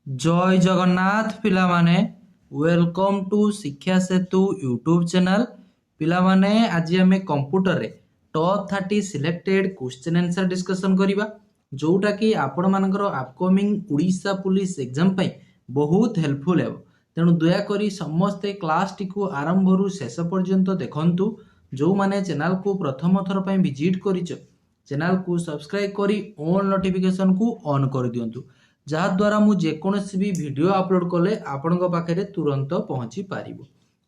जय जगन्नाथ पिला माने वेलकम टू शिक्षा सेतु यूट्यूब चैनल पिला माने आज आम कंप्यूटर रे top 30 selected question answer discussion करिबा जोटा कि आपण मानकर अपकमिंग उड़ीसा पुलिस एग्जाम पई बहुत हेल्पफुल हेबो। तेणु दया करी समस्ते क्लास टी को आरंभ रु शेष पर्यंत देखंतु। जो माने चैनल को प्रथम थर पई विजिट करिचो चैनल को सब्सक्राइब करी ऑल नोटिफिकेशन को ऑन कर दियंतु जहाद्वारा मु जेकोसी भी वीडियो अपलोड कले आपण पाखे तुरंत पहुँची पार।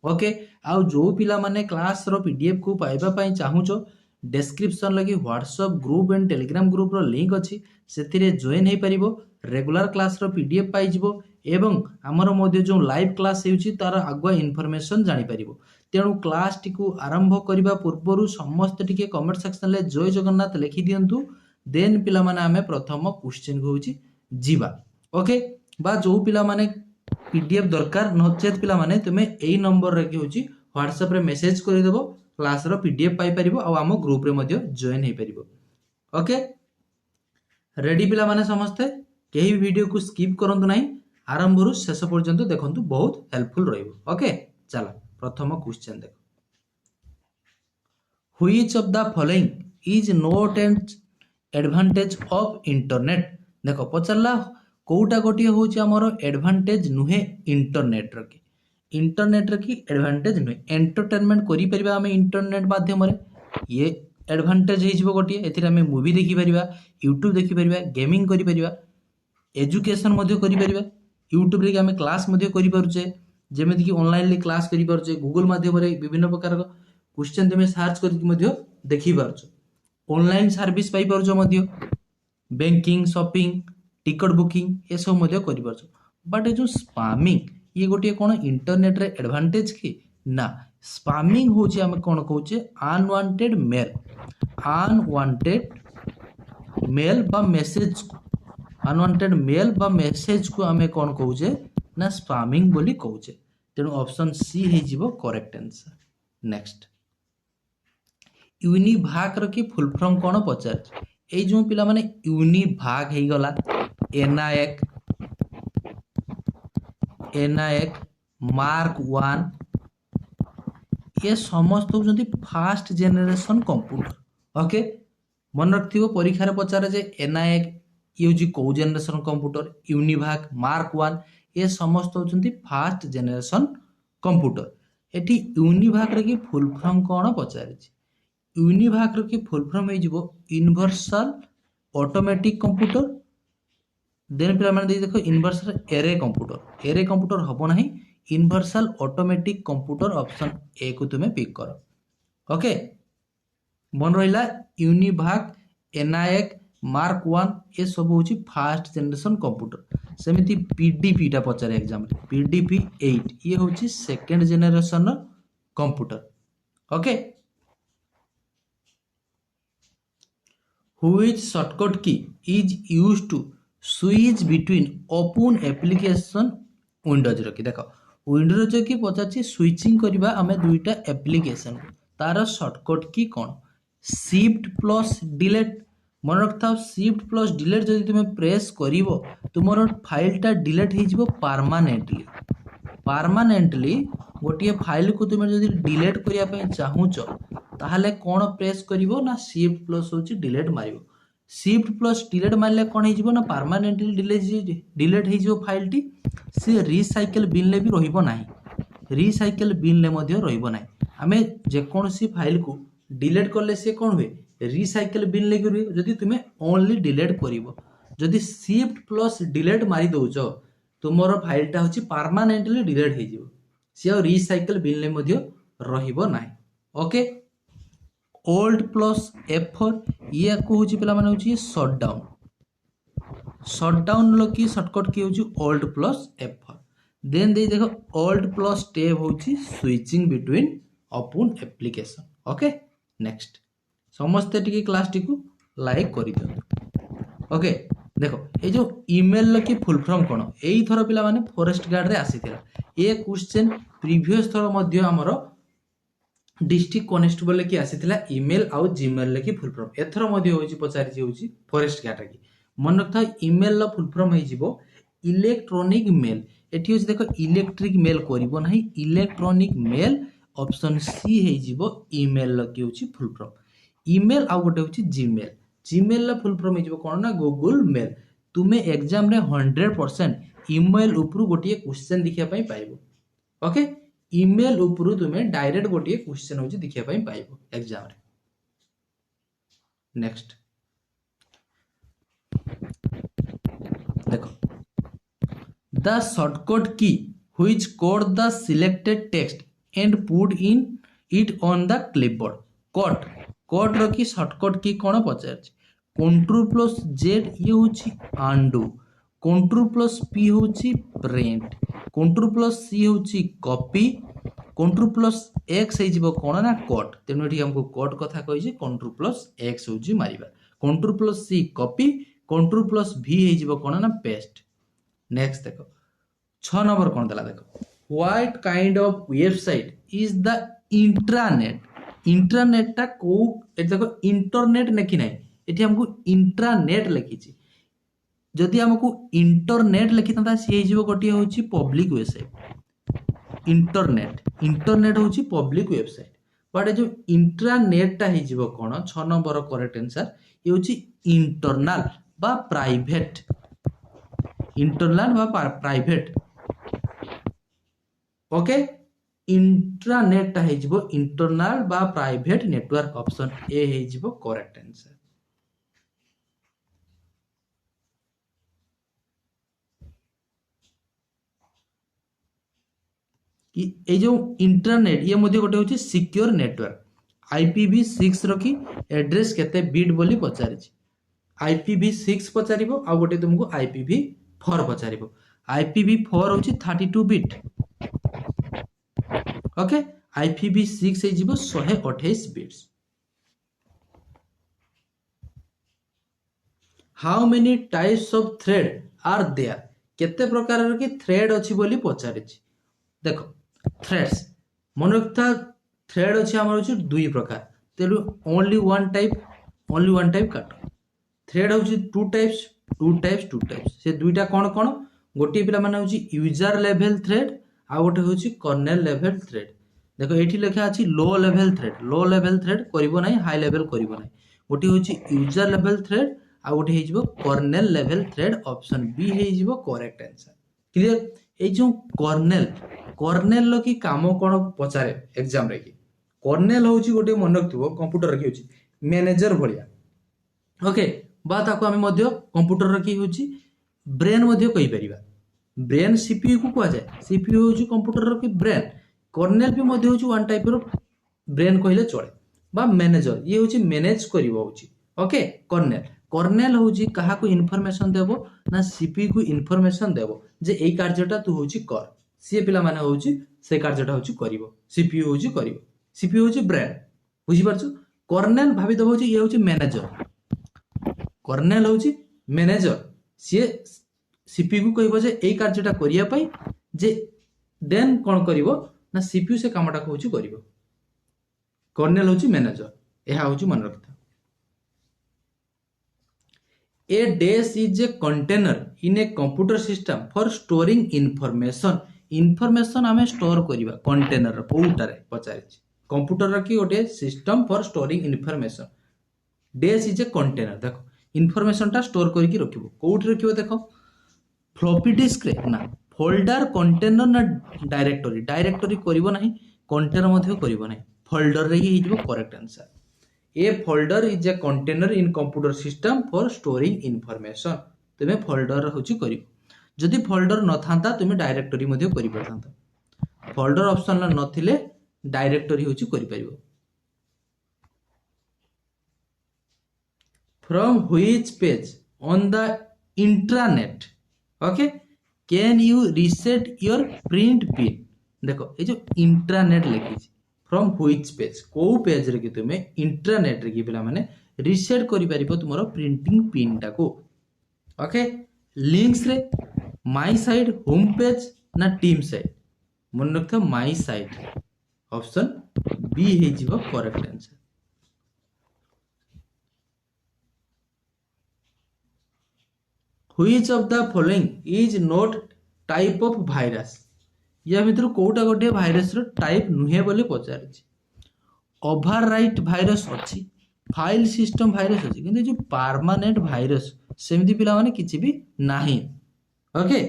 ओके आउ जो पिला माने क्लास रो पीडीएफ को पाइबा पई चाहूचो डिस्क्रिप्शन लगी WhatsApp group and Telegram group रो लिंक अच्छी से जॉइन हो पारिबो। रेगुलर क्लास रो पीडीएफ पाइजिबो एवं आमर मध्य जो लाइव क्लास हेउची तार आगुआ इनफॉरमेशन जानि पारिबो। तेणु क्लास टी को आरंभ करबा पूर्व समस्त टिके कमेंट सेक्शन ले जय जगन्नाथ लिखि दियंतु। देन पिला माने आमे प्रथम क्वेश्चन को होची जीवा। ओके बा जो पिला माने पीडीएफ दरकार नचेत पिला माने तुमे एई नंबर रे कि होची व्हाट्सएप रे मेसेज करि देबो क्लास रो पीडीएफ पाई परिबो आ हम ग्रुप रे मध्य जॉइन हे परिबो। ओके रेडी पिला माने समस्ते केही वीडियो को स्किप करंतु नाही आरंभ रु शेष पर्यंत देखंतु बहुत हेल्पफुल रहइबो। ओके चला प्रथम क्वेश्चन देखो which of the following is not an advantage of internet. देखो पचरला कोटा गोटे हूँ आमर एडवांटेज नुहे इंटरनेट की इंटरनेट की एडवांटेज नुहे एंटरटेनमेंट करें आम इंटरनेट माध्यम ये एडवांटेज हो गोटे ए मूवी देखिपर यूट्यूब देखिपर गेमिंग करें एजुकेशन करें यूट्यूब रे आम क्लास करें जमीक कि ऑनलाइन क्लास करें गूगल माध्यम विभिन्न प्रकार क्वेश्चन तुम सर्च कर देखिपार ऑनलाइन सर्विस पाइपार बैंकिंग शॉपिंग टिकट बुकिंग ये सब कर बट जो स्पामिंग ये गोटे कौन इंटरनेट रे एडवांटेज कि ना स्पामिंग होची आम कौन कहूचे अनवांटेड मेल बा मेसेज को अनवांटेड मेल बा मेसेज को आम कौन कहूचे ना स्पामिंग बोली कहूचे। तेणु ऑप्शन सी हो करेक्ट आंसर। नेक्स्ट यूनिभाग रो की फुल फॉर्म कौन पचार ए जो पिला माने यूनिभाग हे गला एनआईएक मार्क 1 ये समस्त होती फास्ट जेनरेशन कंप्यूटर। ओके मन रखियो परीक्षा पचारे जे एनआईएक ये हूँ कौ जेनरेशन कंप्यूटर यूनिभाग मार्क 1 ये समस्त होती फास्ट जेनरेशन कंप्यूटर। एटी यूनिभाग रे की फुल फॉर्म कौन पचारे यूनिभाग रे की फुल फॉर्म हो यूनिवर्सल ऑटोमेटिक कंप्यूटर देन पिला माने देखो यूनिवर्सल एरे कंप्यूटर हबो नाही universal automatic computer option A को तुमे पिक करो। ओके मन रहिला यूनिभाग एनआईएक मार्क 1 ये सब होची फास्ट जनरेशन कंप्यूटर। सेमिति पीडीपी टा पचारे एग्जाम रे पीडीपी 8 ये होची second generation computer. Okay which shortcut key is used to switch between open application windows रखी देख विंडोज की पचार स्विचिंग करवा आम दुईटा एप्लिकेशन तार शॉर्टकट की कौन शिफ्ट प्लस डिलीट मन रखा शिफ्ट प्लस डिलीट जदि तुम प्रेस कर तुम फाइलटा डिलीट हो परमानेंटली गोटे फाइल को तुम जदि डिलीट करने चाहूच ताहले कौन प्रेस करिवो ना शिफ्ट प्लस होची डिलीट मारिवो शिफ्ट प्लस डिलीट मारले कौन हो ना परमानेंटली डिलीट हो फाइल टी सी रिसाइकल बिन ले भी रहिबो नाही रिसाइकल बिन ले मध्य रहिबो नाही आमे जेकोसी फाइल को डिलीट करले से कौन हुए रिसाइकल बिन ले करिवे जदि तुमे ओनली डिलीट करिवो जदि शिफ्ट प्लस डिलीट मारी दउचो तुमरो फाइलटा होची परमानेंटली डिलीट हे जिवो से रिसाइकल बिन ले मध्य रहिबो नाही। ओके ओल्ड प्लस F4 ये को होची पिला माने होची शटडाउन लो की शॉर्टकट की होची old plus F4 then they देखो ओल्ड प्लस टैब होची switching between open application. Okay next समस्त टिके क्लास टी को लाइक करि दियो। ओके देखो ये जो ईमेल लो की फुल फॉर्म कोन एई थरो पिला माने फॉरेस्ट गार्ड रे आसीथिला ए क्वेश्चन प्रीवियस थरो मध्य हमरो डिस्ट्रिक्ट कॉन्स्टेबल की आसीथिला ईमेल आउ जीमेल की फुल फॉर्म एथर मध्य होची पचारि होची फॉरेस्ट गार्ड की मन रखता ईमेल ला फुल फॉर्म हो इलेक्ट्रॉनिक मेल एठी होछि देखो इलेक्ट्रिक मेल करिवो नाही इलेक्ट्रॉनिक मेल ऑप्शन सी हे जिवो ईमेल लकी होछि फुल फॉर्म ईमेल आ गोटे होछि जीमेल जीमेल ला फुल फॉर्म हे जिवो कोन ना गूगल मेल तुमे एग्जाम रे 100% ईमेल उपरु गोटे क्वेश्चन देखिया पई पाइबो ओके ईमेल उपरु तुमे डायरेक्ट गोटे क्वेश्चन होछि देखिया पई पाइबो एग्जाम रे नेक्स्ट देखो द शॉर्टकट की which code the selected text and put in it on the clipboard code रो की शॉर्टकट की कोन पचार कंट्रोल प्लस जेड ये होची undo कंट्रोल प्लस पी होची प्रिंट कंट्रोल प्लस सी होची कॉपी कंट्रोल प्लस एक्स हे जिवो कोन ना cut तेनु एठी हमको कट कथा कहि जे कंट्रोल प्लस एक्स होची मारिबा कंट्रोल प्लस सी कॉपी कंट्रोल प्लस भी हे जिवो कोन ना पेस्ट नेक्स्ट देखो 6 नंबर कोन दला देखो what kind of website is the intranet ता को ए देखो इंटरनेट लिखि नै एठी हमको इंट्रानेट लिखि छी जदि हमको इंटरनेट लिखि ता से जिवो गोटी होची पब्लिक वेबसाइट इंटरनेट होची पब्लिक वेबसाइट बट जो इंट्रानेट ता हे जिवो कोन 6 नंबर करेक्ट आंसर ये होची इंटरनल बा प्राइवेट इंटरनल बा प्राइवेट ओके इंट्रानेट ता हे जिवो इंटरनल बा प्राइवेट नेटवर्क ऑप्शन ए हे जिवो करेक्ट आंसर कि ए जो इंटरनेट ये मध्ये गोटे होची सिक्योर नेटवर्क IPv6 रखी एड्रेस केते बिट बोली पचारि छी IPv6 पचारिबो आ गोटे तुमको IPv4 पचारिबो IPv4 होची 32 बिट ओके IPv6 हे जिवो 128 bits how many types of thread are there केते प्रकार की थ्रेड अछि बोली पचारि छी देखो थ्रेड्स मन रखता थ्रेड अछि हमर अछि दुई प्रकार तेलु ओनली वन टाइप काटो थ्रेड होछि टू टाइप्स से दुईटा कोन कोन गोटी पिला माने होछि यूजर लेवल थ्रेड आ गोटे होछि कर्नेल लेवल थ्रेड देखो एठी लिखा अछि लो लेवल थ्रेड करिवो नै हाई लेवल करिवो नै गोटी होछि यूजर लेवल थ्रेड आ गोटे हे जिवो kernel level thread option B हे जिवो करेक्ट आंसर क्लियर ए जो कर्नेल लो की काम कोन पचारे एग्जाम रे की कर्नेल होची गोटे मन रखिबो कंप्यूटर रे की होची मैनेजर भलिया ओके बा ताको हमें मध्य कंप्यूटर रे की होची ब्रेन मध्य कहि परिबा ब्रेन सीपीयू को कह जाय सीपीयू होची कंप्यूटर रे की ब्रेन कर्नेल भी मध्य होची वन टाइप रो ब्रेन कहिले चले बा मैनेजर ये होची मैनेज करिवो होची ओके कर्नेल होची कहा को इन्फॉर्मेशन देबो ना सीपीयू को इन्फॉर्मेशन देबो जे एई कार्यटा तू होची कर सी पिला माने होची से कार्यटा होची करिवो सीपीयू होची करिवो सीपीयू होची ब्रेन बुझी परछु कर्नेल भाबी दबो होची ये होची मैनेजर सी सीपीयू को कहबो जे एई कार्यटा करिया पई जे देन कोन करिवो ना सीपीयू से कामटा को होची करिवो कर्नेल होची मैनेजर एहा होची मन रखता A dash is a container in a computer system for storing information हमें स्टोर करिबा कंटेनर कोउटारे पचारिछि कंप्यूटर रा की ओटे system for storing information dash is a container देखो इन्फॉर्मेशन टा स्टोर करके रखिबो कोउट रखिबो देखो फ्लॉपी डिस्क रे ना फोल्डर कंटेनर ना डायरेक्टरी करिवो नाही कंटेनर मध्ये करिवो नाही फोल्डर रे ही हिजबो correct answer A folder is a container in computer system for storing information तुमे फोल्डर होची करिवो जदि फोल्डर न थांता तुमे डायरेक्टरी मध्ये करि परथांता फोल्डर ऑप्शन ला नथिले डायरेक्टरी होची करि परिवो from which page on the intranet okay can you reset your print pin देखो ए जो इंट्रानेट लिखि फ्रॉम व्हिच पेज को पेज रे कि तुमे इंट्रानेट रे कि पिला माने रीसेट करि परिबो तुमरो प्रिंटिंग पिन टाको ओके लिंक्स रे माय साइड होम पेज ना टीम साइड मन रखता माय साइड ऑप्शन बी हे जिवो correct answer Which of the following is not type of virus? या भितर कोटा गोटे भाइरस रो टाइप नुहे बोली पचारिछि। ओवरराइट भाइरस अछि, फाइल सिस्टम भाइरस अछि, किंतु जो परमानेंट भाइरस सेमती पिला माने किछि भी नाही। ओके,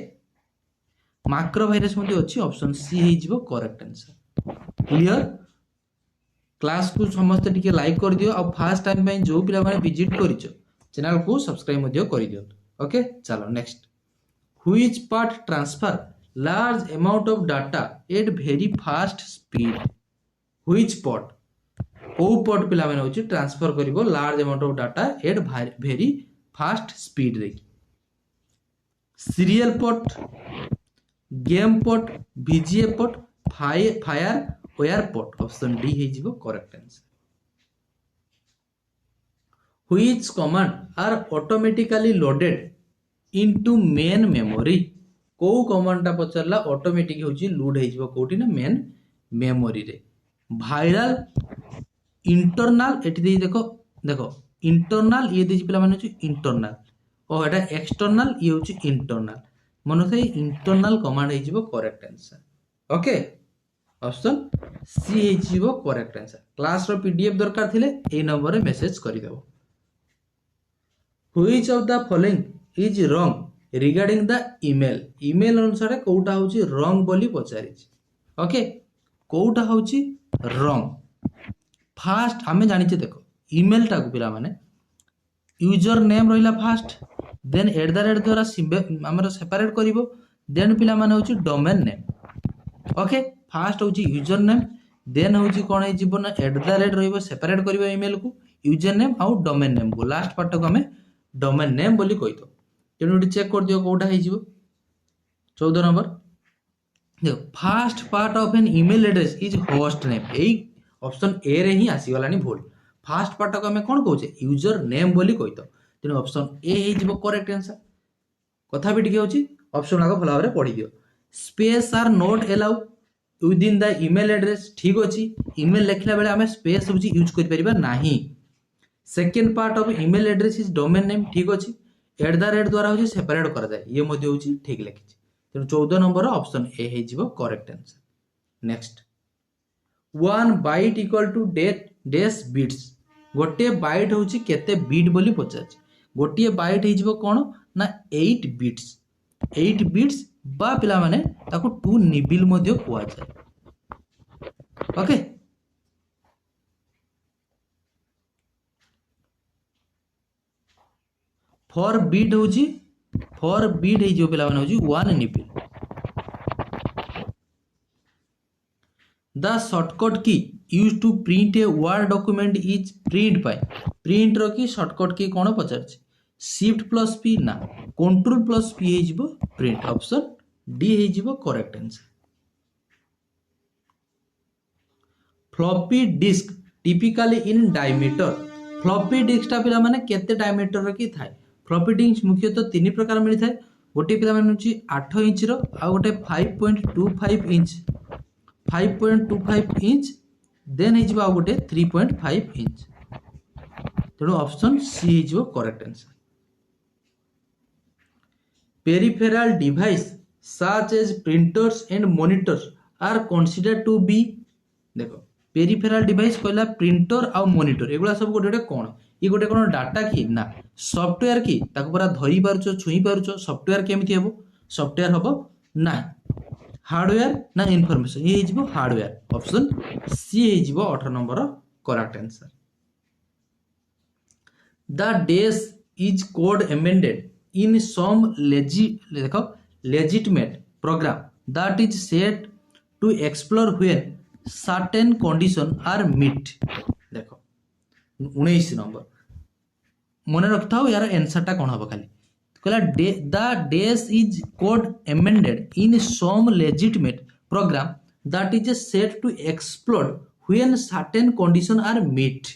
माक्रो भाइरस मध्ये अछि, ऑप्शन सी हे जिवो करेक्ट आंसर। क्लियर? क्लास को समस्त टिके लाइक कर दियो और फर्स्ट टाइम पे जो पिला माने विजिट करिचो चैनल को सब्सक्राइब मध्ये कर दियो। ओके, चलो next. Which part transfer large amount of data at very fast speed? Which part? को part पिला माने होची ट्रांसफर करिवो large amount of data at very fast speed रे? Serial port, game port, VGA port, fire wire port? Option D हे जिवो correct answer. Which command are automatically loaded into main memory? को कमांडटा पचरला automatic होची load हे जिवो कोठी ना main memory रे? Viral, internal, एठी दे देखो देखो इंटरनल ये देछि पिला माने होची इंटरनल और एटा एक्सटर्नल ये होची इंटरनल। मन से इंटरनल कमांड हे जिवो correct answer. Okay, option C हे जिवो करेक्ट आंसर। क्लास रो पीडीएफ दरकार थिले ए नंबर रे मेसेज करि देबो। Which of the following is wrong regarding the email? email अनुसार कोटा होची wrong बोली पचारिछि। ओके, कोटा होची wrong? फास्ट हमें जानिचे देखो ईमेल टाको पिला माने यूजर नेम रहिला फास्ट, देन @ द्वारा हमर सेपरेट करिवो, देन पिला माने होची डोमेन नेम। ओके, फास्ट होची यूजर नेम, देन होची कोन हे जीवो ना @ रहिबो, सेपरेट करिवो ईमेल को यूजर नेम आउ डोमेन नेम को, लास्ट पार्ट को हमें डोमेन नेम बोली कहितो। तेणु चेक कर दियो कोटा हे जीवो। 14 नंबर देखो, first part of an email address is host name. एई ऑप्शन ए रे ही आसी गलानी भूल। फास्ट पार्ट को हमें कोन कहूचे यूजर नेम बोली कहितो, तेणु ऑप्शन ए हे जिवो करेक्ट आंसर। कथा भी टिके होची, ऑप्शन आगो भला भाबरे पढि दियो। Space are not allowed within the email address, ठीक अछि, ईमेल लिखला बेले हमें स्पेस होची यूज करि परिबा नाही। Second part of email address is domain name, ठीक अछि, @ द्वारा होची सेपरेट कर जाय, ये मध्ये होची ठीक लिखिछि। तेणु 14 नंबर ऑप्शन ए हे जिवो correct answer. Next, 1 byte equal to डेस बिट्स। गोटे बाइट होची केते बिट बोली पचाछ। गोटे बाइट हे जिवो कोन ना 8 बिट्स। 8 बिट्स बा पिला माने ताको 2 निबिल मध्ये कुआ जाय। ओके, 4 बिट होची 4 बिट हे जो पिला माने होची 1 निबिल। The shortcut key used to print a word document is print by। print रो की shortcut key कोन पचारछि? Shift+P ना Ctrl+P हे जिवो print। ऑप्शन डी हे जिवो correct answer. Floppy disk typically in diameter. Floppy disk टा पिला माने केते डायमीटर रो की थाय? फ्लॉपी डिस्क मुख्यतः 3 प्रकार मिली थाय। गोटे पिला माने होची 8 इंच रो, आ गोटे 5.25 इंच 5.25 इंच, देन हे जिवो आ गोटे 3.5 इंच। तेणु ऑप्शन सी हे जिवो correct answer. Peripheral device such as printers and monitors are considered to be। देखो पेरिफेरल डिवाइस कहला प्रिंटर आ मॉनिटर, एगुला सब गोटे गोटे कोन? ये गोटे कोन डाटा की ना सॉफ्टवेयर की? ताको पूरा धरि पारुचो, छुई पारुचो, सॉफ्टवेयर केमिति हेबो? सॉफ्टवेयर हबो ना हार्डवेयर ना इनफॉरमेशन, ये हिजबो हार्डवेयर। ऑप्शन सी हिजबो 18 number correct answer. The days is code amended in some देखो legitimate program that is set to explore when certain condition are met। देखो 19 नंबर मन रखता यार आंसर टा कोन हबो? खाली कहला the days is code amended in some legitimate program that is set to explode when certain condition are met।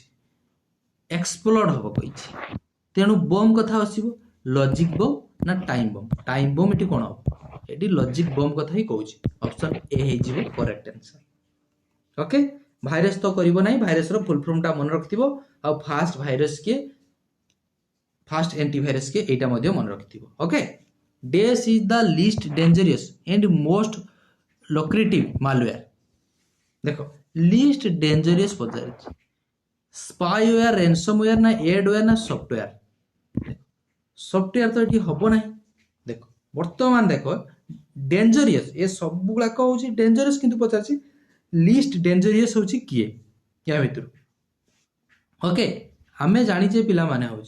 Explode हबो कहिछि, तेणु बम कथा आसीबो लॉजिक बम ना टाइम बम? टाइम बम एटी कोन हबो? एटी लॉजिक बम कथा ही कहउछि। ऑप्शन ए हे जिवो करेक्ट आंसर। ओके, भाइरस तो करिवो नाही, भाइरस रो फुल फॉर्म टा मन रखथिबो आ फास्ट फास्ट एंटीवायरस के एटा मध्य मन रखिथिबो okay dash is the least dangerous and most lucrative malware देखो लीस्ट डेंजरियस पचार स्पाईवेयर रैनसमवेयर ना एडवेयर ना सॉफ्टवेयर सॉफ्टवेयर तो ये हम ना देख बर्तमान देख डेंजरियस ये सब गुड़ाक हूँ डेंजरियस किंतु पचार लिस्ट डेंजरियस हूँ किए क्या भितर ओके आमे जानीचे पिला माने हूँ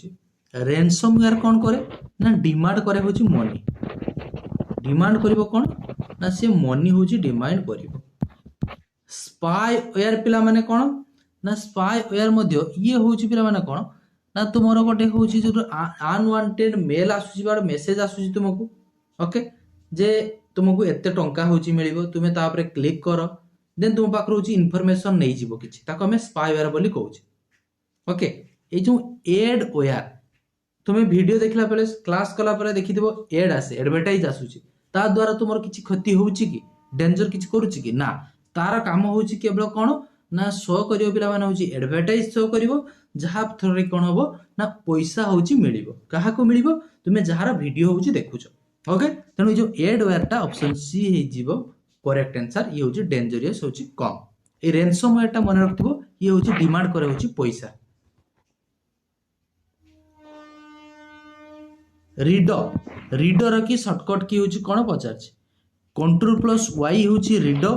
रैनसमवेयर कौन करे ना डिमांड करे हूँ मनी डिमांड करिवो कौन ना से मनी हूँ डिमांड करिवो स्पाईवेयर पिला माने कौन ना स्पाईवेयर मध्य ये हूँ पिला माने कौन ना तुमर गोटे हूँ जो अनवांटेड मेल आसूची मेसेज आसूची तुमको ओके जे तुमको एते टंका हूँ मिल तुम्हें तापर क्लिक कर देन तुम पाखर हूँ इनफॉरमेशन नहीं जीवो किछि ताको हमें स्पाईवेयर बोली कहूँ ओके ये जो एड वेयर तुम्हें वीडियो देखला पहले क्लास कला परे देखिथिबो एड आसे एडवर्टाइज आसूची ता द्वारा तुमर किछि क्षति होउची कि डेंजर किछि करूची कि ना तार काम होउची केवल कोन ना शो करियो पिला माने होउची एडवर्टाइज शो करिवो जहा थरे कोन होबो ना पैसा होउची मिलिबो काहा को मिलिबो तुमे जहार वीडियो होउची देखुचो ओके तनो जो एड वेयरटा ऑप्शन सी हे जीवो करेक्ट आंसर ये होउची डेंजरियस होउची कम ए रैनसमवेयरटा मन रखथिबो ये होउची डिमांड करे होउची पैसा रीडर रीडर की शॉर्टकट की होउची कोन पचार कंट्रोल प्लस वाई होउची रीडर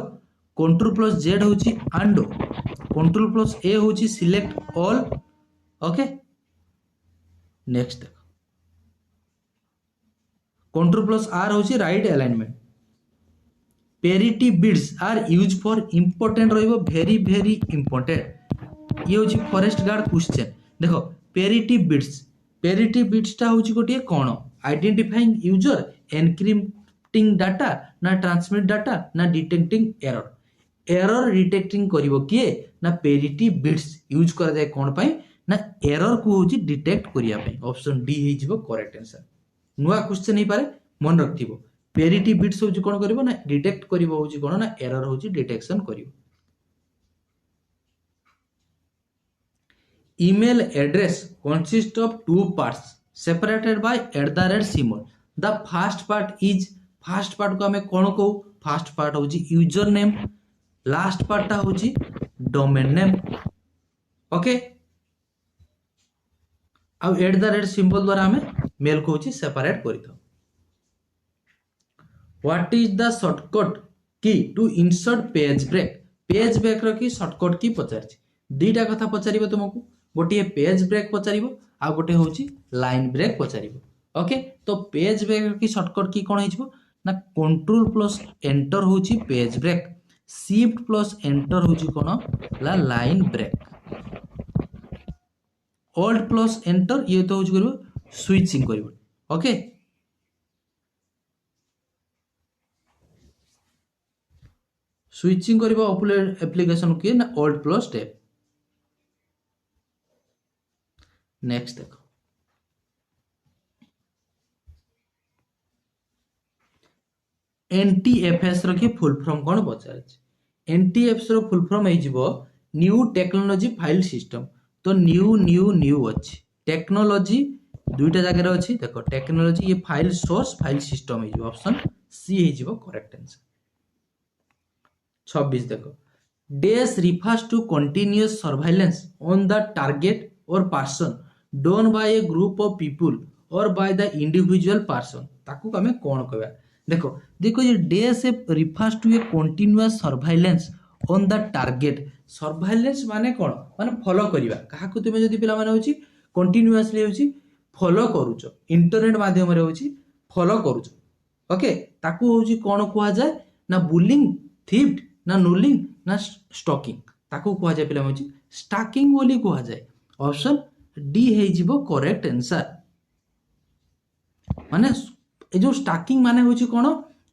कंट्रोल प्लस जेड होउची आंडो कंट्रोल प्लस ए होउची सिलेक्ट ऑल ओके नेक्स्ट देखो कंट्रोल प्लस आर होउची right alignment parity bits are use for important रहिबो वेरी वेरी इंपोर्टेंट ये होउची फॉरेस्ट गार्ड क्वेश्चन देखो parity बिट्सटा होउची गोटे कोन आइडेंटिफाइंग यूजर एनक्रिप्टिंग डाटा ना ट्रांसमिट डाटा ना डिटेक्टिंग एरर डिटेक्टिंग करिवो किए ना पेरिटी बिट्स यूज करा जाय कोन पई ना एरर को होउची डिटेक्ट करिया पई ऑप्शन डी हे जिवो करेक्ट आंसर नुआ क्वेश्चन हे पारे मन रखथिबो पेरिटी बिट्स होउची कोन करिवो ना डिटेक्ट करिवो होउची कोन ना एरर होउची detection करिवो email address consists of two parts separated by @ the first part को हमें कौन कहू फर्स्ट पार्ट होची यूजर नेम लास्ट पार्ट टा होची डोमेन नेम ओके आ @ द्वारा हमें मेल को होची सेपरेट करि दो व्हाट इज द शॉर्टकट की टू इंसर्ट पेज ब्रेक रो की शॉर्टकट की पचारछि दीटा कथा पचारिबो तुमको गोटे पेज ब्रेक पचारिबो आ गोटे होची लाइन ब्रेक पचारिबो ओके तो पेज ब्रेक की शॉर्टकट की कोन हिचबो ना कंट्रोल प्लस एंटर होची page break shift plus enter होची कोन ला line break alt plus enter ये तो होची करबो स्विचिंग करबो ओके स्विचिंग करबो एप्लीकेशन के ना ऑल्ट प्लस टैब नेक्स्ट देखो एनटीएफएस रो की फुल फॉर्म कोन पचार एनटीएफएस रो फुल फॉर्म हे जिवो न्यू टेक्नोलॉजी फाइल सिस्टम तो न्यू अछि टेक्नोलॉजी दुईटा जगह रे अछि देखो टेक्नोलॉजी ये फाइल सोर्स फाइल सिस्टम हे जिवो ऑप्शन सी हे जिवो करेक्ट आंसर 26 देखो dash refers to continuous surveillance on the target or person done by a group of people or by the individual person ताकू हमें कौन कहबा देखो ये dash refers to a continuous surveillance on the target surveillance माने कौन माने follow करिवा काहा को तुमे जदी पिला माने होची कंटीन्यूअसली होची फॉलो करूचो इंटरनेट माध्यम रे होची फॉलो करूचो ओके ताकू होची कौन कुआ जाय ना बुलिंग थीफ्ट ना नूलिंग ना स्टॉकिंग ताकू कुआ जाय पिला होची स्टॉकिंग बोली कुआ जाय ऑप्शन डी हे जिवो करेक्ट आंसर माने ए जो स्टॉकिंग माने होची कोन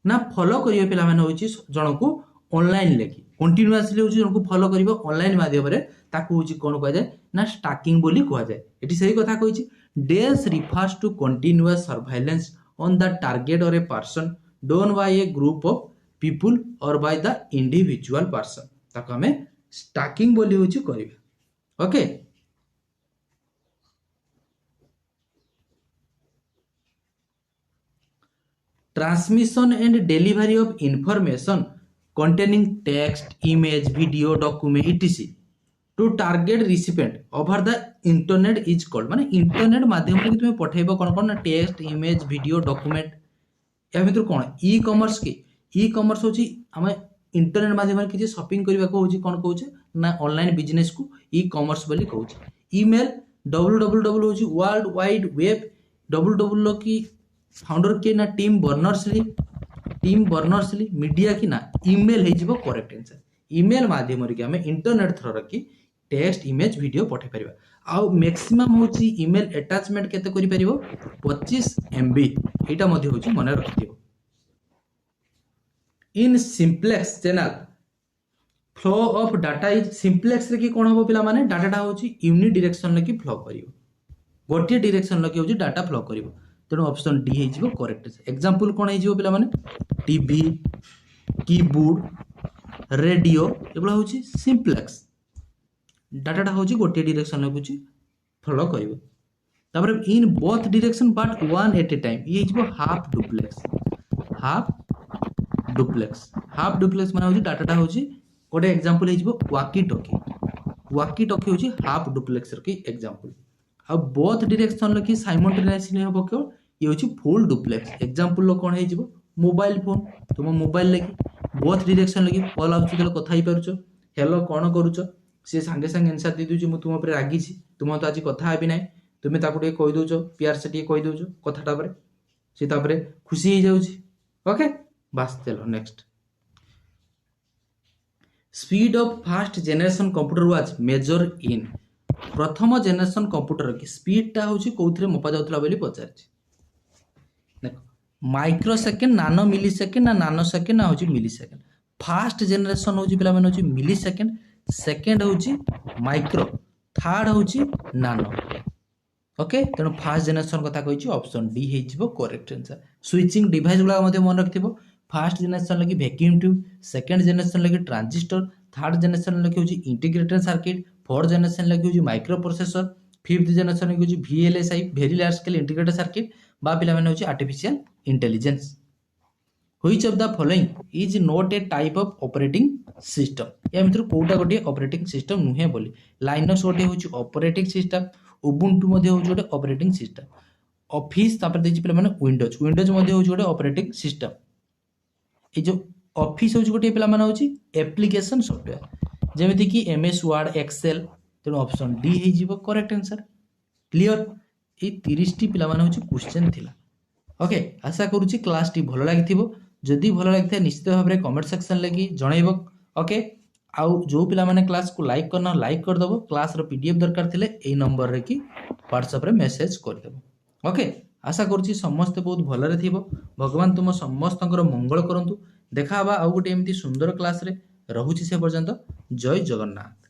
ना फॉलो करियो पिला माने होची जणको ऑनलाइन लेकी कंटीन्यूअसली होची जणको फॉलो करिवो ऑनलाइन माध्यम रे ताकू होची कोन कहै जाय ना स्टॉकिंग बोली कहै जाय एटी सही कथा कहिछि dash refers to continuous surveillance on the target or a person done by a group of people or by the individual person ताको हमें स्टॉकिंग बोली होची करिवो okay transmission and delivery of information containing text, image, video, document, etc. to target recipient over the internet is called माने internet माध्यम रे तुमे पठेबो कोन कोन text image video document या भितर कोन ई कॉमर्स के ई कॉमर्स होची हमें इंटरनेट माध्यम रे किछि शॉपिंग करबा को होची कोन कहूचे ना ऑनलाइन बिजनेस को ई कॉमर्स बोली कहूचे ईमेल www होची वर्ल्ड वाइड वेब www की फाउंडर के ना टीम बर्नर्स ली मीडिया की ना ईमेल हे जिवो करेक्ट आंसर ईमेल माध्यम रे हमें इंटरनेट थ्रू रखी टेक्स्ट इमेज वीडियो पठे परिबा आउ मैक्सिमम होची ईमेल अटैचमेंट केते करि परिबो 25 MB एटा मध्ये होची मने रखिथिबो in simplex channel flow of data is simplex रे की कोन हो पिला माने डाटाटा होची यूनि डायरेक्शन लकी फ्लो करिवो गोटे डायरेक्शन लकी होची डाटा फ्लो करिवो तेणु ऑप्शन डी हे जिवो करेक्ट एग्जांपल कोन हे जिवो पिला माने टीवी कीबोर्ड रेडियो एबला होची सिंप्लेक्स डाटाटा होची गोटे डायरेक्शन लकुची फ्लो करिवो तापर in both direction but one at a time ये जिवो हाफ डुप्लेक्स माने होची डाटाटा होची गोटे एग्जांपल हे जिवो वाकी टॉकी होची हाफ डुप्लेक्स रे एग्जांपल आ बोथ डायरेक्शन लकी साइमल्टेनियसली हो क्यों ये होची फुल डुप्लेक्स एग्जांपल लो कोन हे जिवो मोबाइल फोन तुम मोबाइल लगी बोथ डायरेक्शन लगी कॉल आउछ तो कथा ही पारुछ हेलो कोन करूछ से संगे संगे आंसर दे दूची मु तुम ऊपर रागी छी तुम तो आज कथा हेबी नै तुमे ताको टे कहि दोछ प्यार से टे कहि दोछ कथाटा पर से तापरे खुशी हो जाउची ओके बस चलो next speed of first generation computer was major in प्रथम जनरेशन कंप्यूटर की स्पीड होची कोथरे मपा जाउतला बोली पचारछि देखो माइक्रो सेकेंड नानो मिली सेकेंड ना नानो सेकेंड ना होची मिली सेकेंड फर्स्ट जनरेशन होची पिला माने होची मिली सेकेंड होची माइक्रो थर्ड होची नानो ओके तेणु फर्स्ट जनरेशन कथा कहिछि ऑप्शन डी हे जिवो करेक्ट आंसर स्विचिंग डिवाइस गुला मध्ये मन रखथिबो फर्स्ट जनरेशन लगी वैक्यूम ट्यूब सेकंड जनरेशन लगी ट्रांजिस्टर थर्ड जनरेशन लगी होची इंटीग्रेटेड सर्किट फोर्थ जनरेशन लगी होची माइक्रो प्रोसेसर फिफ्थ जनरेशन लगी होची VLSI very large scale integrated circuit बा पिला माने होची artificial intelligence which of the following is not a type of operating system या मित्र कोटा गोटे ऑपरेटिंग सिस्टम नुहे बोली लाइनक्स गोटे होची ऑपरेटिंग सिस्टम उबुंटू मध्ये होची गोटे ऑपरेटिंग सिस्टम ऑफिस तापर देछि पिला माने विंडोज मध्ये होची गोटे ऑपरेटिंग सिस्टम ए जो ऑफिस होची गोटे पिला माने होची एप्लीकेशन सॉफ्टवेयर जेमिति कि MS वर्ड एक्सेल तेणु ऑप्शन डी हे जिवो correct answer clear A 30 T पिला माने होची क्वेश्चन थिला ओके आशा करूची क्लास टी भलो लागिथिबो जदि भलो लागिथा निश्चित भाव रे कमेंट सेक्शन लगी जणाइबो ओके आउ जो पिला माने क्लास को लाइक करना लाइक कर दबो क्लास रो PDF दरकार थिले एई नंबर रे की WhatsApp रे मेसेज कर देबो ओके आशा करूची समस्त बहुत भलो रे थिबो भगवान तुम समस्तंकर मंगल करंतु देखा बा आउ गोटे एमती सुंदर क्लास रे रहुची से पर्यंत जय जगन्नाथ।